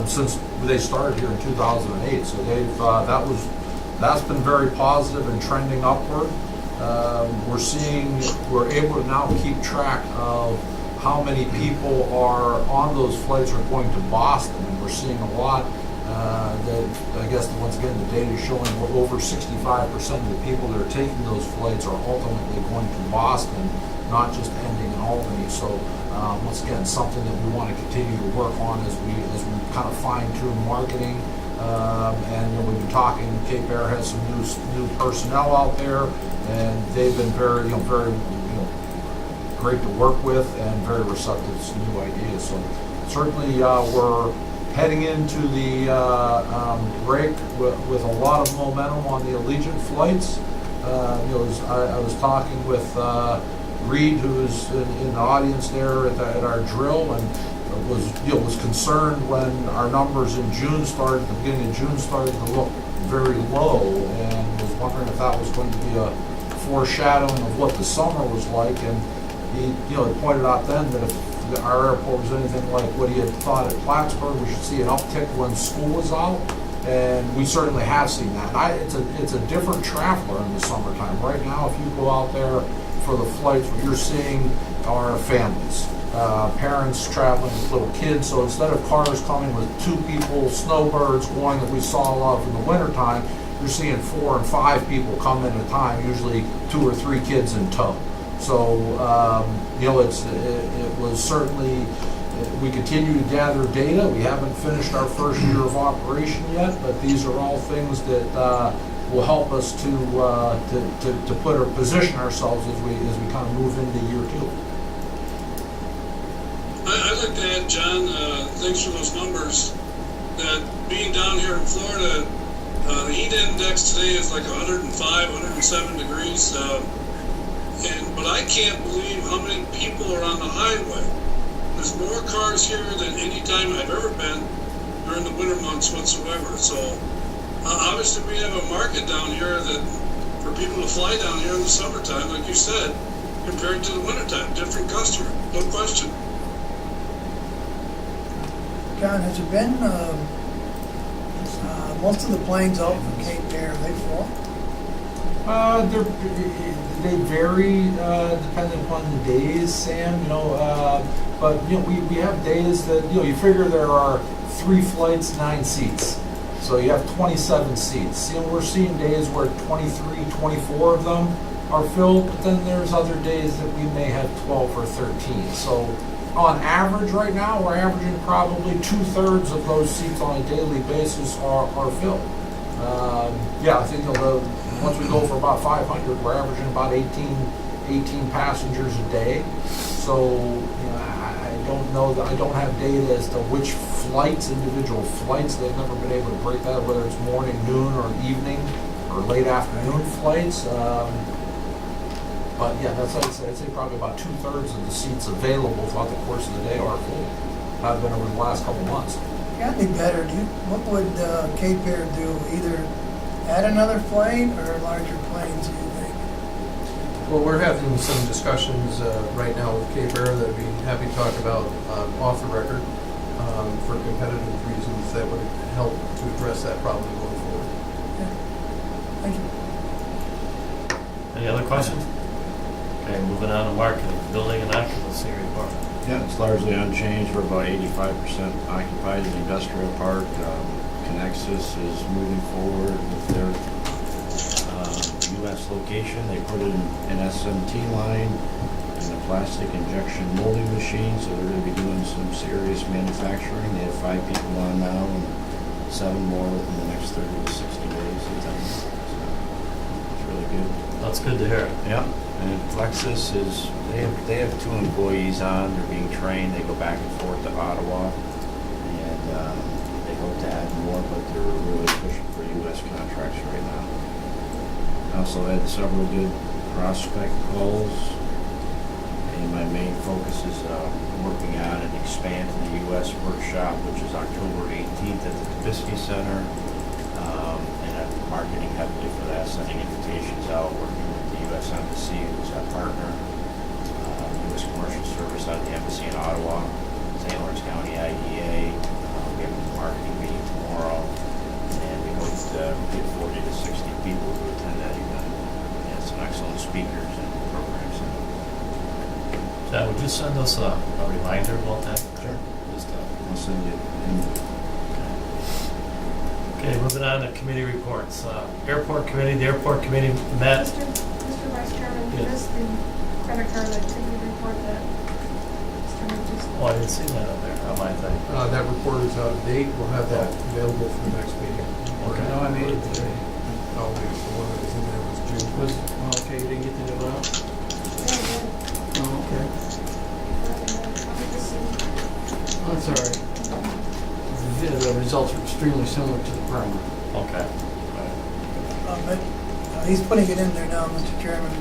since they started here in 2008. So that's been very positive and trending upward. We're able to now keep track of how many people are on those flights are going to Boston, and we're seeing a lot. I guess once again the data is showing we're over 65% of the people that are taking those flights are ultimately going to Boston, not just ending in Albany. So once again, something that we want to continue to work on as we kind of fine tune marketing. And we've been talking. Cape Air has some new personnel out there, and they've been very great to work with and very receptive to new ideas. So certainly we're heading into the break with a lot of momentum on the Allegiant flights. I was talking with Reed, who is in the audience there at our drill, and was concerned when our numbers in June started, the beginning of June started to look very low, and was wondering if that was going to be a foreshadowing of what the summer was like. And he pointed out then that if our airport was anything like what he had thought at Plattsburgh, we should see an uptick when school was out. And we certainly have seen that. It's a different traveler in the summertime. Right now, if you go out there for the flights, what you're seeing are families, parents traveling with little kids. So instead of cars coming with 2 people, snowbirds going that we saw a lot of in the wintertime, you're seeing 4 and 5 people come in at a time, usually 2 or 3 kids in tow. So, it was certainly, we continue to gather data. We haven't finished our first year of operation yet, but these are all things that will help us to put or position ourselves as we kind of move into year 2. I'd like to add, John, thanks for those numbers, that being down here in Florida, the heat index today is like 105, 107 degrees, but I can't believe how many people are on the highway. There's more cars here than any time I've ever been during the winter months whatsoever. So obviously we have a market down here that for people to fly down here in the summertime, like you said, compared to the wintertime. Different customer, no question. John, has there been, most of the planes out from Cape Air, they full? They vary depending upon the days, Sam. But we have days that you figure there are 3 flights, 9 seats, so you have 27 seats. We're seeing days where 23, 24 of them are filled, but then there's other days that we may have 12 or 13. So on average, right now we're averaging probably 2/3 of those seats on a daily basis are filled. I think once we go for about 500, we're averaging about 18 passengers a day. So I don't know that I don't have data as to which flights, individual flights. They've never been able to break that, whether it's morning, noon, or evening, or late afternoon flights. But yeah, that's what I'd say probably about 2/3 of the seats available throughout the course of the day are full. Have been over the last couple months. Gotta be better. What would Cape Air do? Either add another plane or larger planes, do you think? Well, we're having some discussions right now with Cape Air that I'd be happy to talk about off the record for competitive reasons that would help to address that problem going forward. Yeah. Thank you. Any other questions? Okay, moving on to marketing, building and occupancy report. Yeah, it's largely unchanged. We're about 85% occupied in the industrial park. Connexus is moving forward with their U.S. location. They put in an SMT line and a plastic injection molding machine, so they're going to be doing some serious manufacturing. They have 5 people on now and 7 more within the next 30 to 60 days. So it's really good. That's good to hear. Yeah, and Flexus is, they have 2 employees on, they're being trained, they go back and forth to Ottawa, and they hope to add more, but they're really pushing for U.S. contracts right now. I also had several good prospect calls, and my main focus is working on and expanding the U.S. workshop, which is October 18th at the Kabisky Center, and I'm marketing heavily for that, sending invitations out, working with the U.S. Embassy, who's our partner, U.S. Commercial Service out of the Embassy in Ottawa, St. Lawrence County IDA. We have a marketing meeting tomorrow, and we hope to get 40 to 60 people to attend that event. And some excellent speakers and programs. John, would you send us a reminder about that? Sure. Just, I'll send you. okay, moving on to committee reports. Airport committee, the airport committee met. Mr. Vice Chairman, Yes. this the credit card activity report that Mr. just. Oh, I didn't see that on there, on my thing. That report is out of date. We'll have that available for the next meeting. Okay. No, I made it today. Oh, the one that was in there was June. Okay, you didn't get the new one out? Yeah, No. Okay. That's all right. The results are extremely similar to the primer. Okay. But he's putting it in there now, Mr. Chairman,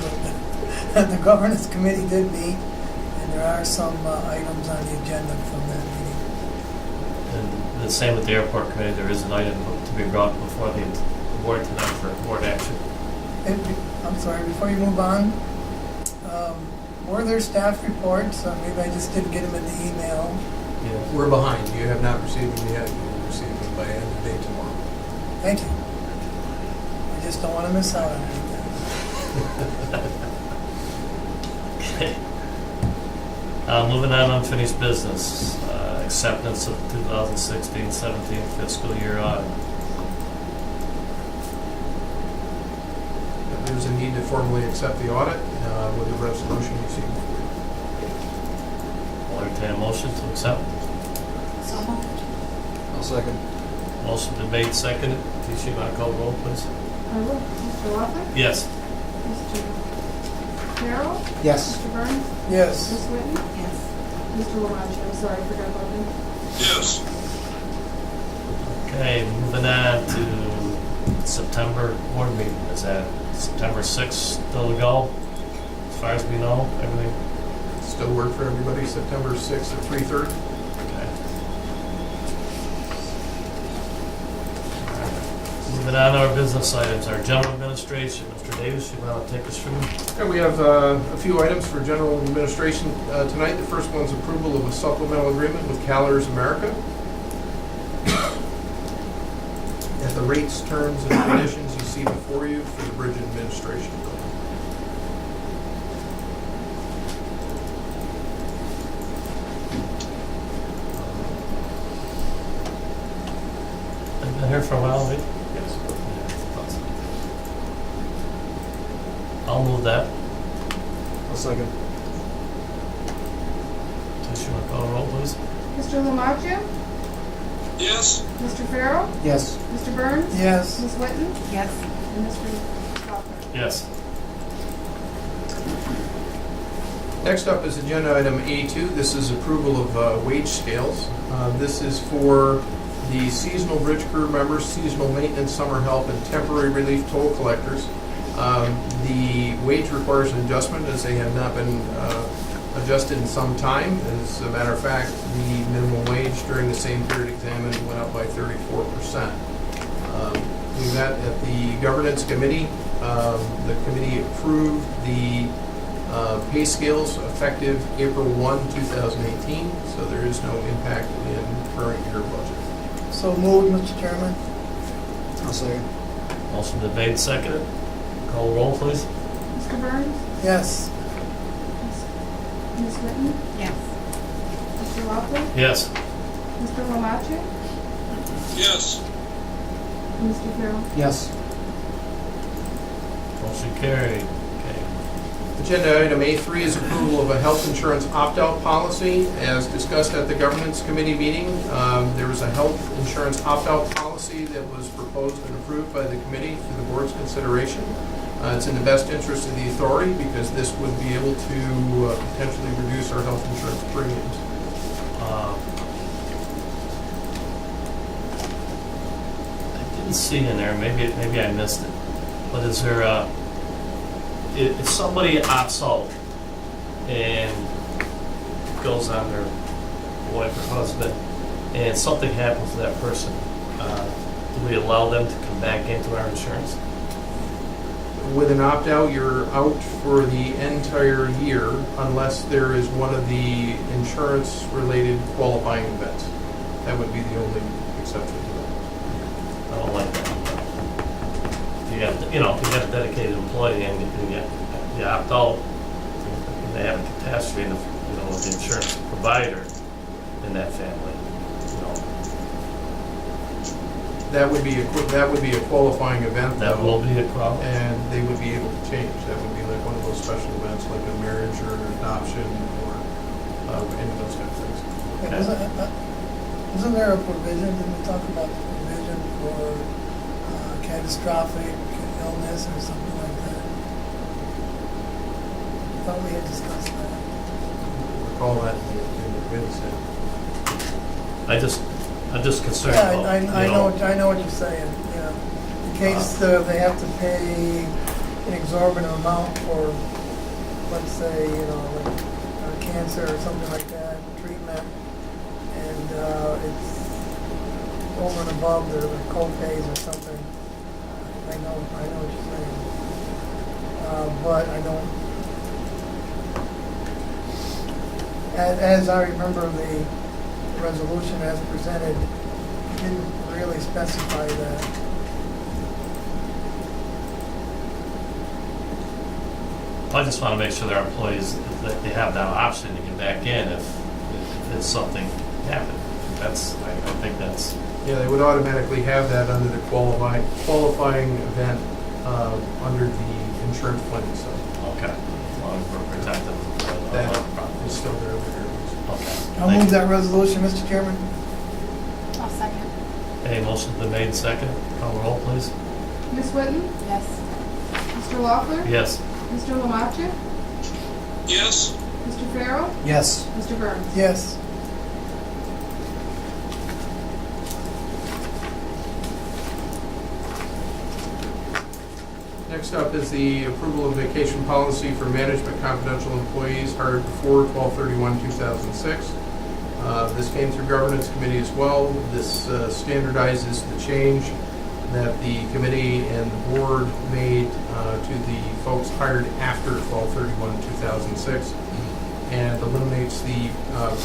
but the governance committee did meet, and there are some items on the agenda from that meeting. And the same with the airport committee, there is an item to be brought before the board tonight for board action. I'm sorry, before you move on, were there staff reports? Maybe I just didn't get them in the email. Yes. We're behind. You have not received them yet. You will receive them by end of day tomorrow. Thank you. I just don't want to miss out on anything. Okay. Moving on, unfinished business. Acceptance of 2016-17 fiscal year audit. There's a need to formally accept the audit with the resolution you see before you. I'll entertain a motion to accept. So moved. I'll second. Motion been made, seconded. Please, you want to call the roll, please? I will. Mr. Watley? Yes. Mr. Carroll? Yes. Mr. Burns? Yes. Ms. Whitten? Yes. Mr. Lamache, I'm sorry, I forgot about him. Yes. Okay, moving on to September board meeting. Is that September 6th still to go? As far as we know, everything? Still work for everybody, September 6th at 3:30? Okay. Moving on to our business items, our general administration. Mr. Davis, you want to take us through? Okay, we have a few items for general administration tonight. The first one's approval of a supplemental agreement with CalAIRS America. At the rates, terms, and conditions you see before you for the bridge administration. I've been here for a while, right? Yes. I'll move that. I'll second. Please, you want to call the roll, please? Mr. Lamache? Yes. Mr. Farrell? Yes. Mr. Burns? Yes. Ms. Whitten? Yes. And Mr. Watley? Yes. Next up is agenda item A2. This is approval of wage scales. This is for the seasonal bridge crew members, seasonal maintenance, summer help, and temporary relief toll collectors. The wage requires an adjustment as they have not been adjusted in some time. As a matter of fact, the minimum wage during the same period examined went up by 34%. We met at the governance committee. The committee approved the pay scales effective April 1, 2018, so there is no impact in current year budget. So moved, Mr. Chairman. I'll second. Motion been made, seconded. Call the roll, please. Mr. Burns? Yes. Ms. Whitten? Yes. Mr. Watley? Yes. Mr. Lamache? Yes. And Mr. Farrell? Yes. Motion carried. Okay. Agenda item A3 is approval of a health insurance opt-out policy. As discussed at the governance committee meeting, there was a health insurance opt-out policy that was proposed and approved by the committee for the board's consideration. It's in the best interest of the authority because this would be able to potentially reduce our health insurance premiums. I didn't see in there, maybe I missed it, but is there if somebody opts out and goes on their wife or husband and something happens to that person, do we allow them to come back into our insurance? With an opt-out, you're out for the entire year unless there is one of the insurance-related qualifying events. That would be the only exception to that. I don't like that. You have to, if you have a dedicated employee and you opt out, and they have a catastrophe, and with the insurance provider in that family, That would be a qualifying event, that though, will be a problem. and they would be able to change. That would be like one of those special events, like a marriage or an adoption or any of those kind of things. Isn't there a provision, didn't we talk about the provision for catastrophic illness or something like that? I thought we had discussed that. recall that in the committee said. I'm just concerned Yeah, about, I know what you're saying, yeah. In case they have to pay an exorbitant amount for, let's say, like cancer or something like that, treatment, and it's over and above their co-pays or something. I know what you're saying. But I don't, as I remember the resolution as presented, didn't really specify that. I just want to make sure their employees, that they have that option to get back in if it's something happened. I think that's, Yeah, they would automatically have that under the qualifying event under the insurance plan, so okay. As long as we're protected. that is still there. Okay. I'll move that resolution, Mr. Chairman. I'll second. Okay, motion's been made second. Call the roll, please. Ms. Whitten? Yes. Mr. Loeffler? Yes. Mr. Lamacha? Yes, Mr. Farrell? Yes. Mr. Burns? Yes. Next up is the approval of vacation policy for management confidential employees hired before 12/31/2006. This came through governance committee as well. This standardizes the change that the committee and the board made to the folks hired after 12/31/2006 and eliminates the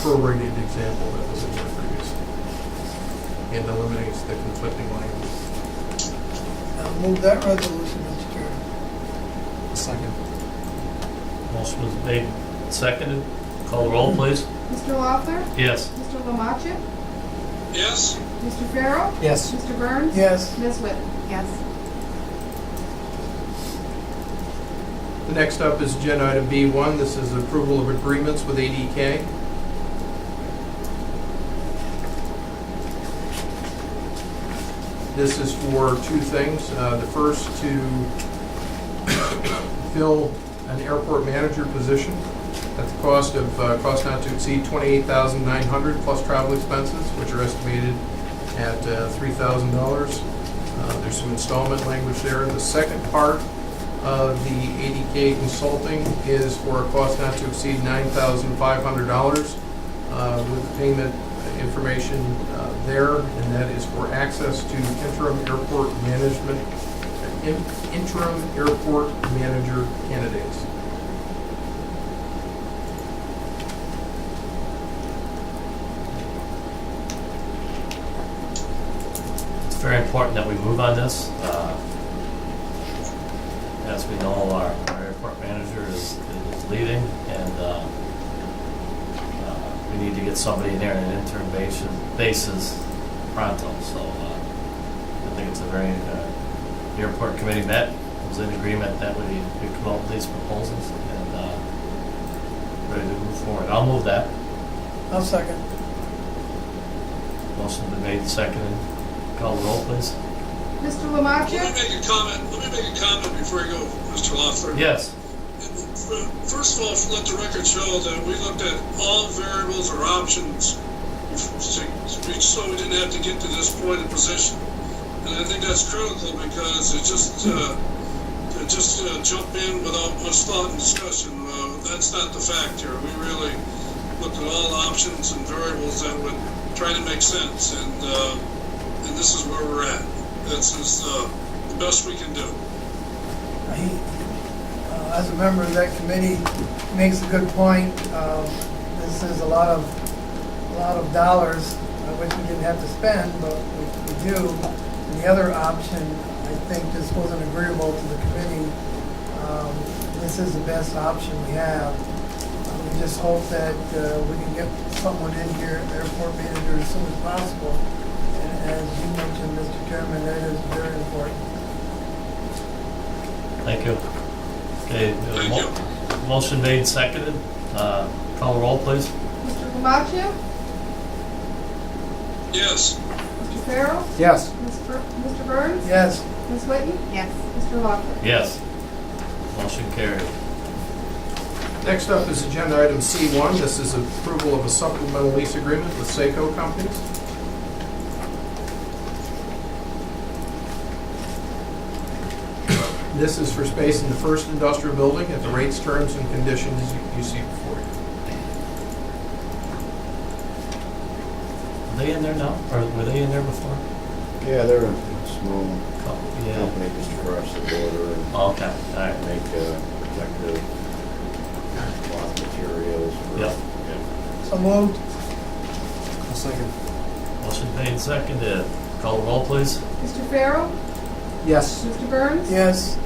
prorated example that was in there previously and eliminates the conflicting language. I'll move that resolution, Mr. Chairman. Second. Motion was made seconded. Call the roll, please. Mr. Loeffler? Yes. Mr. Lamacha? yes, Mr. Farrell? Yes. Mr. Burns? Yes. Ms. Whitten? Yes. The next up is agenda item B1. This is approval of agreements with ADK. This is for two things. The first, to fill an airport manager position at the cost not to exceed $28,900 plus travel expenses, which are estimated at $3,000. There's some installment language there. The second part of the ADK consulting is for a cost not to exceed $9,500 with payment information there, and that is for access to interim airport manager candidates. It's very important that we move on this. As we know, our airport manager is leaving, and we need to get somebody in there on an interim basis pronto. So I think it's a very, the airport committee met, was in agreement that we come up with these proposals and ready to move forward. I'll move that. I'll second. Motion's been made and seconded. Call the roll, please. Mr. let Lamacha? me make a comment before you go, Mr. Loeffler. Yes. First of all, let the record show that we looked at all variables or options so we didn't have to get to this point of position. And I think that's critical because it just jump in without much thought and discussion. That's not the fact here. We really looked at all options and variables that would try to make sense, and this is where we're at. This is the best we can do. As a member of that committee, makes a good point. This is a lot of dollars, which we didn't have to spend, but we do. And the other option, I think, just wasn't agreeable to the committee. This is the best option we have. We just hope that we can get someone in here, airport manager, as soon as possible. And as you mentioned, Mr. Chairman, that is very important. Thank you. Okay, Thank you. motion made and seconded. Call the roll, please. Mr. Lamacha? Yes, Mr. Farrell? Yes. Mr. Burns? Yes. Ms. Whitten? Yes. Mr. Loeffler? Yes. Motion carried. Next up is agenda item C1. This is approval of a supplemental lease agreement with Seiko Companies. This is for space in the first industrial building at the rates, terms, and conditions you see before you. Are they in there now, or were they in there before? Yeah, they're a small Yeah. company just across the border and Okay, all right. make protective cloth materials for. Yep. So moved. A second. Motion made, seconded. Call the roll, please. Mr. Farrell? Yes. Mr. Burns? Yes.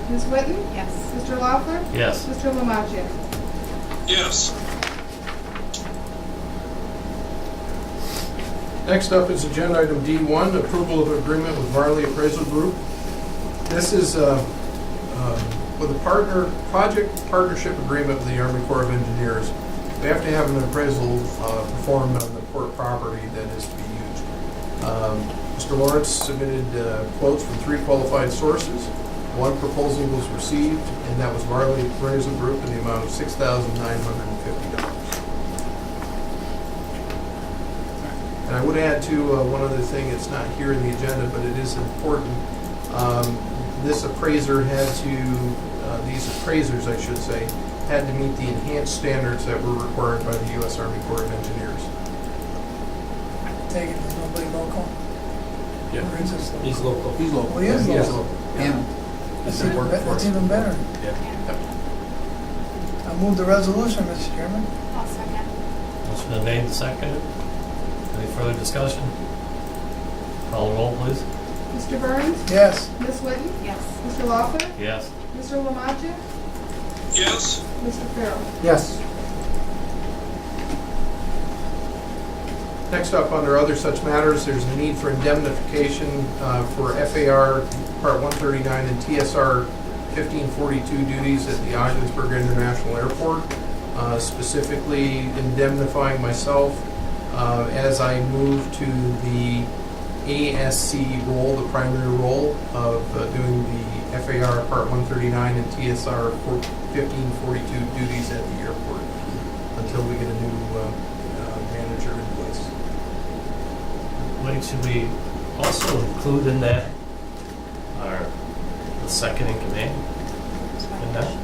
Ms. Whitten? Yes. Mr. Loeffler? Yes. Mr. Lamaje? Yes. Next up is agenda item D1, approval of agreement with Varley Appraisal Group. This is with a project partnership agreement with the Army Corps of Engineers. We have to have an appraisal performed on the port property that is to be used. Mr. Lawrence submitted quotes from 3 qualified sources. 1 proposal was received, and that was Varley Appraisal Group in the amount of $6,950. And I would add to one other thing, it's not here in the agenda, but it is important. This appraiser had to, these appraisers, I should say, had to meet the enhanced standards that were required by the U.S. Army Corps of Engineers. Take it, there's nobody local? Yeah. Or is this local? He's local. He's local. Oh, he is He is local. local. Yeah. That's He worked for that's us. even better. Yeah. I move the resolution, Mr. Chairman. I'll second. Motion been made and seconded. Any further discussion? Call the roll, please. Mr. Burns? Yes. Ms. Whitten? Yes. Mr. Loeffler? Yes. Mr. Lamaje? Yes. Mr. Farrell? Yes. Next up, under other such matters, there's a need for indemnification for FAR Part 139 and TSR 1542 duties at the Ogdensburg International Airport, specifically indemnifying myself as I move to the ASC role, the primary role of doing the FAR Part 139 and TSR 1542 duties at the airport until we get a new manager in place. Wait, should we also include in that the second in command? In that?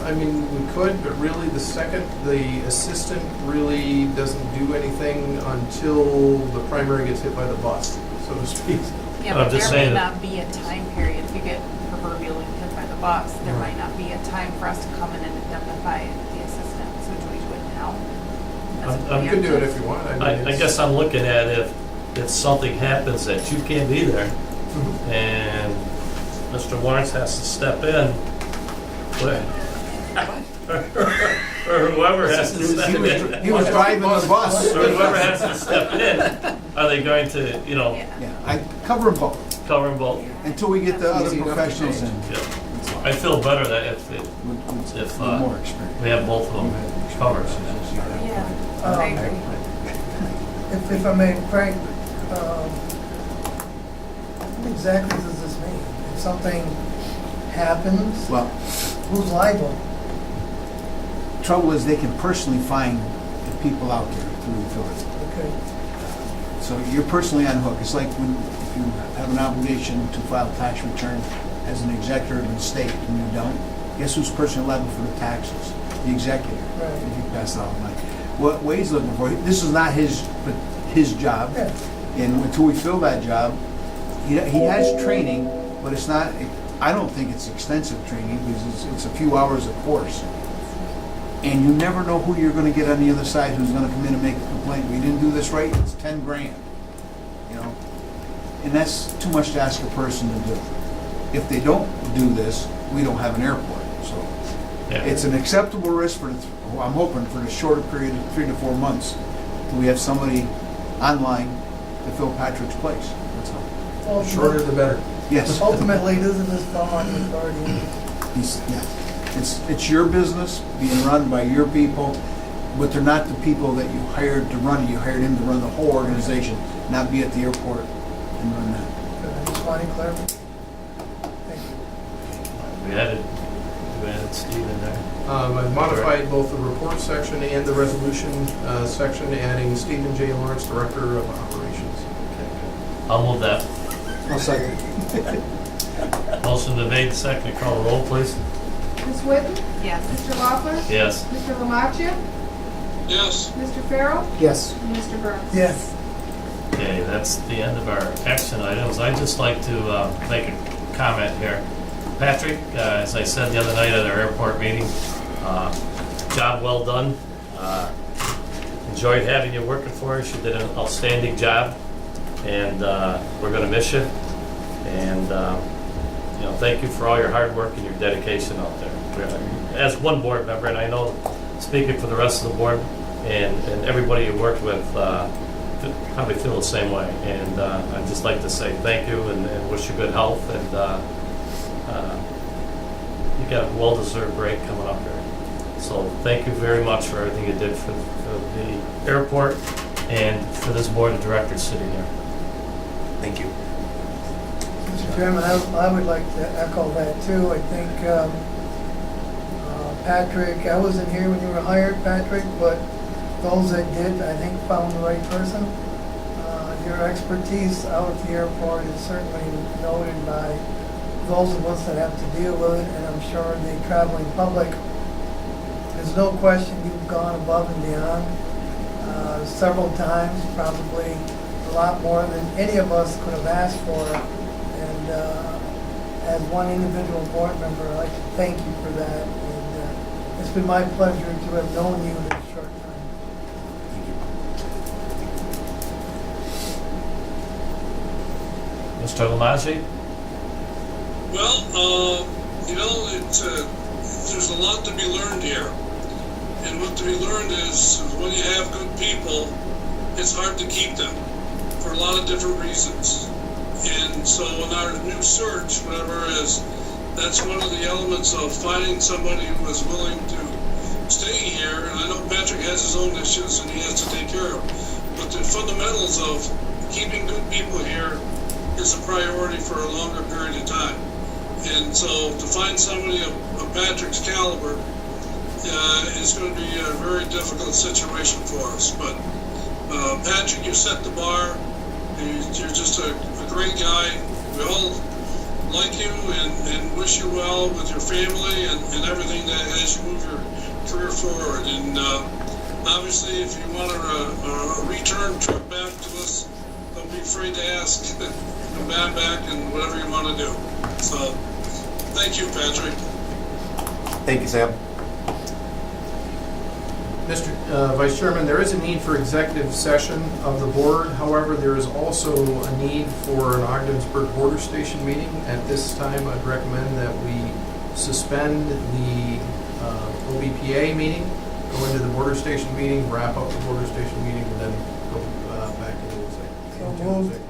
I mean, we could, but really the assistant really doesn't do anything until the primary gets hit by the bus, so to speak. Yeah, I'm but just there may saying that- not be a time period, if you get proverbially hit by the bus, there might not be a time for us to come in and indemnify the assistant, which we would now. as a I'm You could do it preemptive. if you want. mean, I it's- guess I'm looking at if something happens that you can't be there Mhm. and Mr. Lawrence has to step in, what? Or whoever has to step in. He was driving the bus. Or whoever has to step in, are they going to, Yeah. Yeah, I cover them both cover them both? until we get the other Easy enough to professionals change. in. Yeah. I feel better that if With uh, more experience. we have both of them covered. Yeah, Um, I agree. If I may, Frank, what exactly does this mean? If something happens, Well, who's liable? trouble is they can personally find the people out there through the authority. Okay. So you're personally on the hook. It's like when if you have an obligation to file tax return as an executor of the state and you don't, guess who's personally liable for the taxes? The executor. Right. If you pass out money. What Wade's looking for, this is not his job. Yeah. And until we fill that job, he has training, but it's not, I don't think it's extensive training because it's a few hours of course. And you never know who you're gonna get on the other side who's gonna come in and make a complaint. We didn't do this right, it's 10 grand, you know? And that's too much to ask a person to do. If they don't do this, we don't have an airport, so. Yeah. It's an acceptable risk for, I'm hoping for the shorter period of 3 to 4 months, till we have somebody online to fill Patrick's place, that's all. The shorter the better. Yes. Ultimately, doesn't this fall on the authority? Yeah. It's your business, being run by your people, but they're not the people that you hired to run it. You hired him to run the whole organization, not be at the airport and run that. I just wanted clarification. Thank you. We had it, you added Steve in there? I've modified both the report section and the resolution section, adding Stephen J. Lawrence, Director of Operations. I'll move that. I'll second. Motion to made, second, call the roll, please. Ms. Whitten? Yes. Mr. Loeffler? Yes. Mr. Lamacchia? Yes, Mr. Farrell? Yes. And Mr. Burns? Yes. Okay, that's the end of our action items. I'd just like to make a comment here. Patrick, as I said the other night at our airport meeting, job well done. Enjoyed having you working for us. You did an outstanding job, and we're going to miss you. And thank you for all your hard work and your dedication out there. As one board member, and I know speaking for the rest of the board and everybody you worked with, probably feel the same way. And I'd just like to say thank you and wish you good health. And you got a well-deserved break coming up here. So thank you very much for everything you did for the airport and for this board of directors sitting here. Thank you. Mr. Chairman, I would like to echo that too. I think, Patrick, I wasn't here when you were hired, Patrick, but those that did, I think, found the right person. Your expertise out at the airport is certainly noted by those of us that have to deal with it, and I'm sure the traveling public. There's no question you've gone above and beyond several times, probably a lot more than any of us could have asked for. And as one individual board member, I'd like to thank you for that. And it's been my pleasure to have known you in a short time. Mr. Lamaggi? well, there's a lot to be learned here. And what to be learned is when you have good people, it's hard to keep them for a lot of different reasons. And so in our new search, whatever it is, that's one of the elements of finding somebody who is willing to stay here. And I know Patrick has his own issues and he has to take care of. But the fundamentals of keeping good people here is a priority for a longer period of time. And so to find somebody of Patrick's caliber is going to be a very difficult situation for us. But Patrick, you set the bar. You're just a great guy. We all like you and wish you well with your family and everything that as you move your career forward. And obviously, if you want a return trip back to us, don't be afraid to ask. Come back and whatever you want to do. So, thank you, Patrick. Thank you, Sam. Mr. Vice Chairman, there is a need for executive session of the board. However, there is also a need for an Ogdensburg border station meeting. At this time, I'd recommend that we suspend the OBPA meeting, go into the border station meeting, wrap up the border station meeting, and then go back into the executive. So moved.